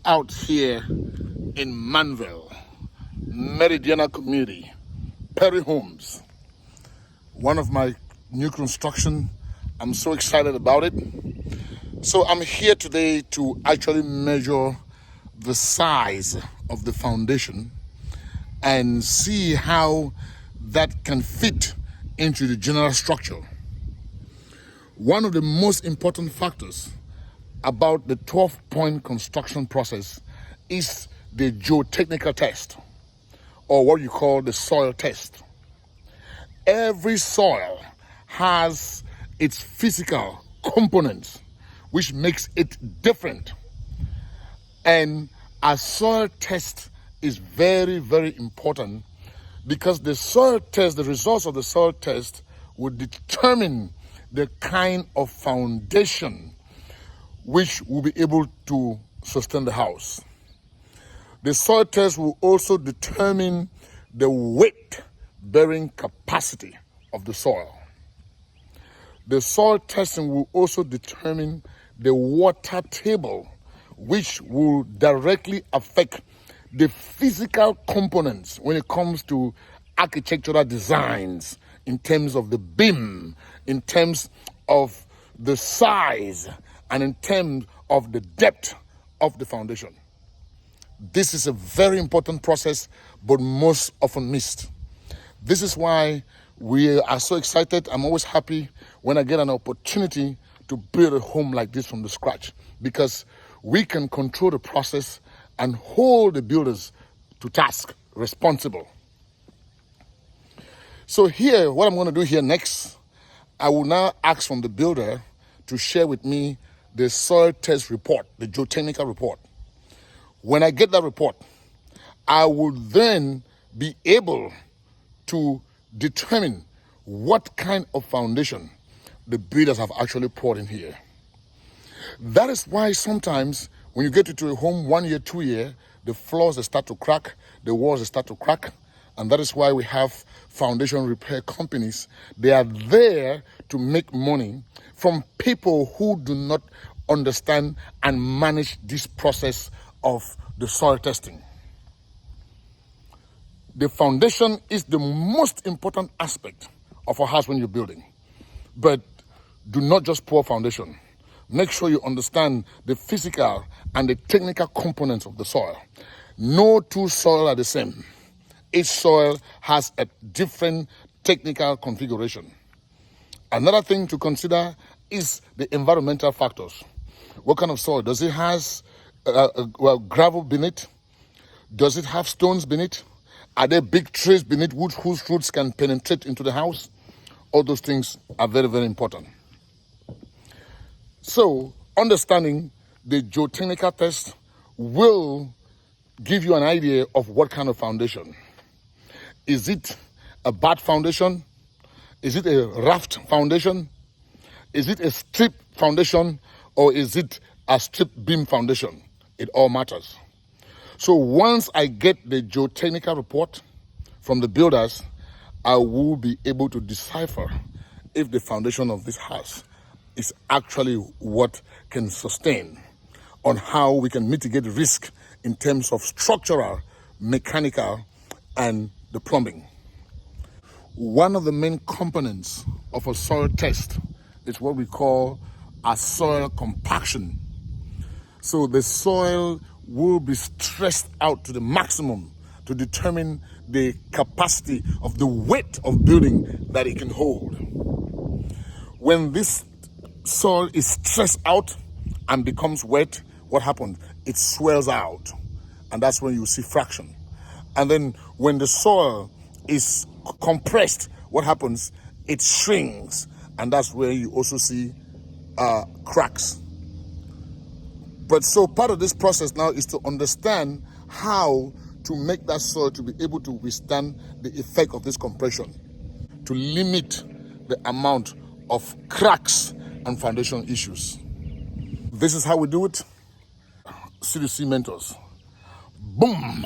out here in Manville, Meridiana Community, Perry Homes. One of my new construction. I'm so excited about it. So I'm here today to actually measure the size of the foundation and see how that can fit into the general structure. One of the most important factors about the 12-point construction process is the geotechnical test, or what you call the soil test. Every soil has its physical components, which makes it different. And a soil test is very, very important because the soil test, the results of the soil test will determine the kind of foundation which will be able to sustain the house. The soil test will also determine the weight-bearing capacity of the soil. The soil testing will also determine the water table, which will directly affect the physical components when it comes to architectural designs, in terms of the beam, in terms of the size, and in terms of the depth of the foundation. This is a very important process, but most often missed. This is why we are so excited. I'm always happy when I get an opportunity to build a home like this from the scratch, because we can control the process and hold the builders to task, responsible. So here, what I'm going to do here next, I will now ask from the builder to share with me the soil test report, the geotechnical report. When I get that report, I will then be able to determine what kind of foundation the builders have actually poured in here. That is why sometimes when you get into a home 1 year, 2 year, the floors start to crack, the walls start to crack, and that is why we have foundation repair companies. They are there to make money from people who do not understand and manage this process of the soil testing. The foundation is the most important aspect of a house when you're building. But do not just pour foundation. Make sure you understand the physical and the technical components of the soil. No two soils are the same. Each soil has a different technical configuration. Another thing to consider is the environmental factors. What kind of soil? Does it have gravel beneath? Does it have stones beneath? Are there big trees beneath whose roots can penetrate into the house? All those things are very, very important. So, understanding the geotechnical test will give you an idea of what kind of foundation. Is it a bat foundation? Is it a raft foundation? Is it a strip foundation, or is it a strip beam foundation? It all matters. So once I get the geotechnical report from the builders, I will be able to decipher if the foundation of this house is actually what can sustain, on how we can mitigate risk in terms of structural, mechanical, and the plumbing. One of the main components of a soil test is what we call a soil compaction. So the soil will be stressed out to the maximum to determine the capacity of the weight of building that it can hold. When this soil is stressed out and becomes wet, what happens? It swells out, and that's when you see fraction. And then when the soil is compressed, what happens? It shrinks, and that's where you also see cracks. But so part of this process now is to understand how to make that soil to be able to withstand the effect of this compression, to limit the amount of cracks and foundation issues. This is how we do it. CDC Mentors. Boom.